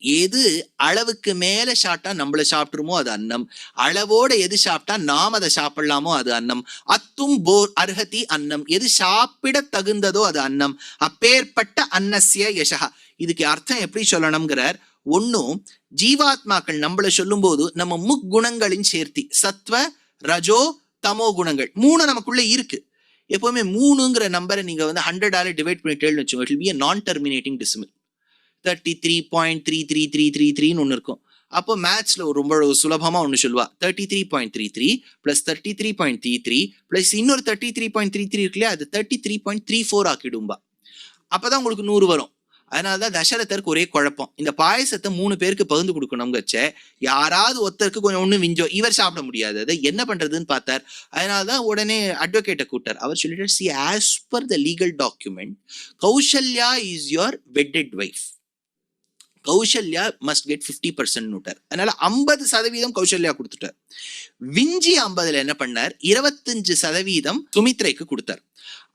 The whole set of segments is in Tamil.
எது அளவுக்கு மேல சாப்பிட்டா நம்மள சாப்பிட்டுருமோ அது அன்னம், அளவோட எது சாப்பிட்டா நாம் அதை சாப்பிடலாமோ அது அன்னம். அத்தும் போர் அர்ஹதி அன்னம், எது சாப்பிட தகுந்ததோ அது அன்னம். அப்பேற்பட்ட அன்னஸ்ய யசஹா. இதுக்கு அர்த்தம் எப்படி சொல்லணும்ங்கிறார். ஒன்னும் ஜீவாத்மாக்கள் நம்மள சொல்லும் போது நம்ம முக்குணங்களின் சேர்த்தி சத்வ ரஜோ தமோ குணங்கள் 3 நமக்குள்ள இருக்கு. எப்பவுமே 3ங்கிற நம்பரை நீங்க 100ஆல டிவைட் பண்ணிட்டேன்னு வச்சுக்கோங்க, இட் வில் பி a நான் டெர்மினேட்டிங் டெசிமல். 33.33333 ஒன்று இருக்கும். அப்போ மேத்ஸ்ல ரொம்ப சுலபமா ஒன்று சொல்லுவா, 33.33 பிளஸ் 33.33 பிளஸ் இன்னொரு 33.33 இருக்கு இல்லையா, அது 33.34 ஆக்கிடும்பா. அப்பதான் உங்களுக்கு 100 வரும். அதனாலதான் தசரதருக்கு ஒரே குழப்பம். இந்த பாயசத்தை 3 பேருக்கு பகிர்ந்து கொடுக்கணும்ங்கச்ச யாராவது ஒருத்தருக்கு கொஞ்சம் ஒண்ணு விஞ்சோ, இவர் சாப்பிட முடியாது. அதை என்ன பண்றதுன்னு பார்த்தார். அதனாலதான் உடனே அட்வொகேட்டை கூட்டார். அவர் சொல்லிட்டார், see as per the legal document, Kausalya is your wedded wife. Kausalya must get 50% நூட்டார். அதனால 50% கௌசல்யா கொடுத்துட்டார். விஞ்சி 50ல என்ன பண்ணார், 25% சுமித்ரைக்கு கொடுத்தார்.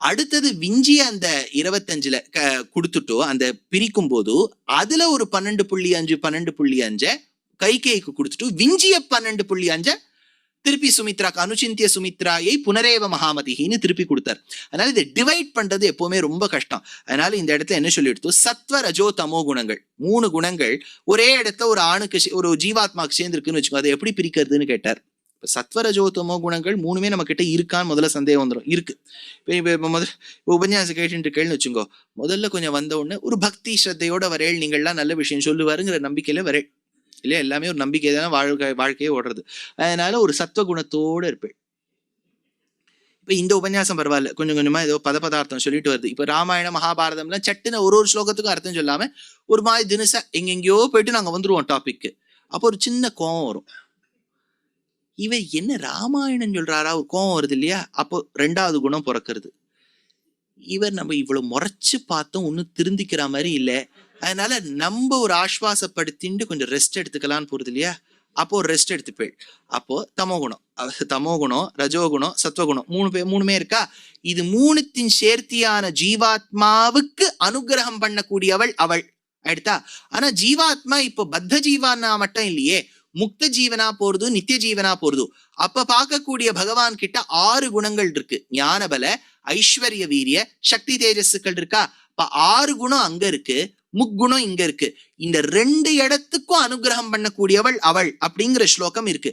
அடுத்தது விஞ்சி அந்த 25ல கொடுத்துட்டோ அந்த பிரிக்கும் போது அதுல ஒரு 12.5 கைகேயிக்கு கொடுத்துட்டு விஞ்சிய 12.5 திருப்பி சுமித்ராக்கு அனுசிந்திய சுமித்ராயை புனரேவ மகாமதின்னு திருப்பி கொடுத்தார். அதனால இதை டிவைட் பண்றது எப்பவுமே ரொம்ப கஷ்டம். அதனால இந்த இடத்துல என்ன சொல்லி எடுத்தோம், சத்வ ரஜோ தமோ குணங்கள் 3 குணங்கள் ஒரே இடத்துல ஒரு ஆணுக்கு ஒரு ஜீவாத்மாக்கு சேர்ந்துருக்குன்னு வச்சுக்கோ, அதை எப்படி பிரிக்கிறதுன்னு கேட்டார். சத்வ ரஜோ தமோ குணங்கள் 3மே நம்ம கிட்ட இருக்கான்னு முதல்ல சந்தேகம் வந்துடும். இருக்கு. முதல்ல உபன்யாசம் கேட்டு கேள்னு வச்சுக்கோ, முதல்ல கொஞ்சம் வந்த உடனே ஒரு பக்தி ஸ்ரத்தையோட வரேள், நீங்கள்லாம் நல்ல விஷயம் சொல்லுவாருங்கிற நம்பிக்கையில வரேள் இல்லையா, எல்லாமே ஒரு நம்பிக்கை தானே வாழ்க்கையே ஓடுறது. அதனால ஒரு சத்துவ குணத்தோட இருப்பேன். இப்ப இந்த உபன்யாசம் பரவாயில்ல, கொஞ்சம் கொஞ்சமா ஏதோ பதார்த்தம் சொல்லிட்டு வருது. இப்ப ராமாயணம் மகாபாரதம்லாம் சட்டுன்னு ஒரு ஸ்லோகத்துக்கும் அர்த்தம் சொல்லாம ஒரு மாதிரி தினசா எங்கெங்கயோ போயிட்டு நாங்க வந்துருவோம் டாபிக். அப்போ ஒரு சின்ன கோவம் வரும். இவர் என்ன ராமாயணம் சொல்றாரா, ஒரு கோவம் வருது இல்லையா, அப்போ 2வது குணம் பிறக்கிறது. இவர் நம்ம இவ்வளவு முறைச்சு பார்த்தோம், ஒன்னும் திருந்திக்கிற மாதிரி இல்லை, அதனால நம்ம ஒரு ஆஸ்வாசப்படுத்திட்டு கொஞ்சம் ரெஸ்ட் எடுத்துக்கலான்னு போறது இல்லையா, அப்போ ஒரு ரெஸ்ட் எடுத்துப்பேள். அப்போ தமோகுணம் ரஜோகுணம் சத்வகுணம் 3மே இருக்கா. இது 3த்தின் சேர்த்தியான ஜீவாத்மாவுக்கு அனுகிரகம் பண்ணக்கூடியவள் அவள் ஆயிடுதா. ஆனா ஜீவாத்மா இப்போ பத்த ஜீவானா மட்டும் இல்லையே, முக்த ஜீவனா போறது, நித்திய ஜீவனா போறது. அப்ப பார்க்கக்கூடிய பகவான் கிட்ட 6 குணங்கள் இருக்கு. ஞானபல ஐஸ்வர்ய வீரிய சக்தி தேஜஸுக்கள் இருக்கா. இப்ப 6 குணம் அங்க இருக்கு, முக்குணம் இங்க இருக்கு. இந்த 2 இடத்துக்கும் அனுகிரகம் பண்ணக்கூடியவள் அவள் அப்படிங்கிற ஸ்லோகம் இருக்கு.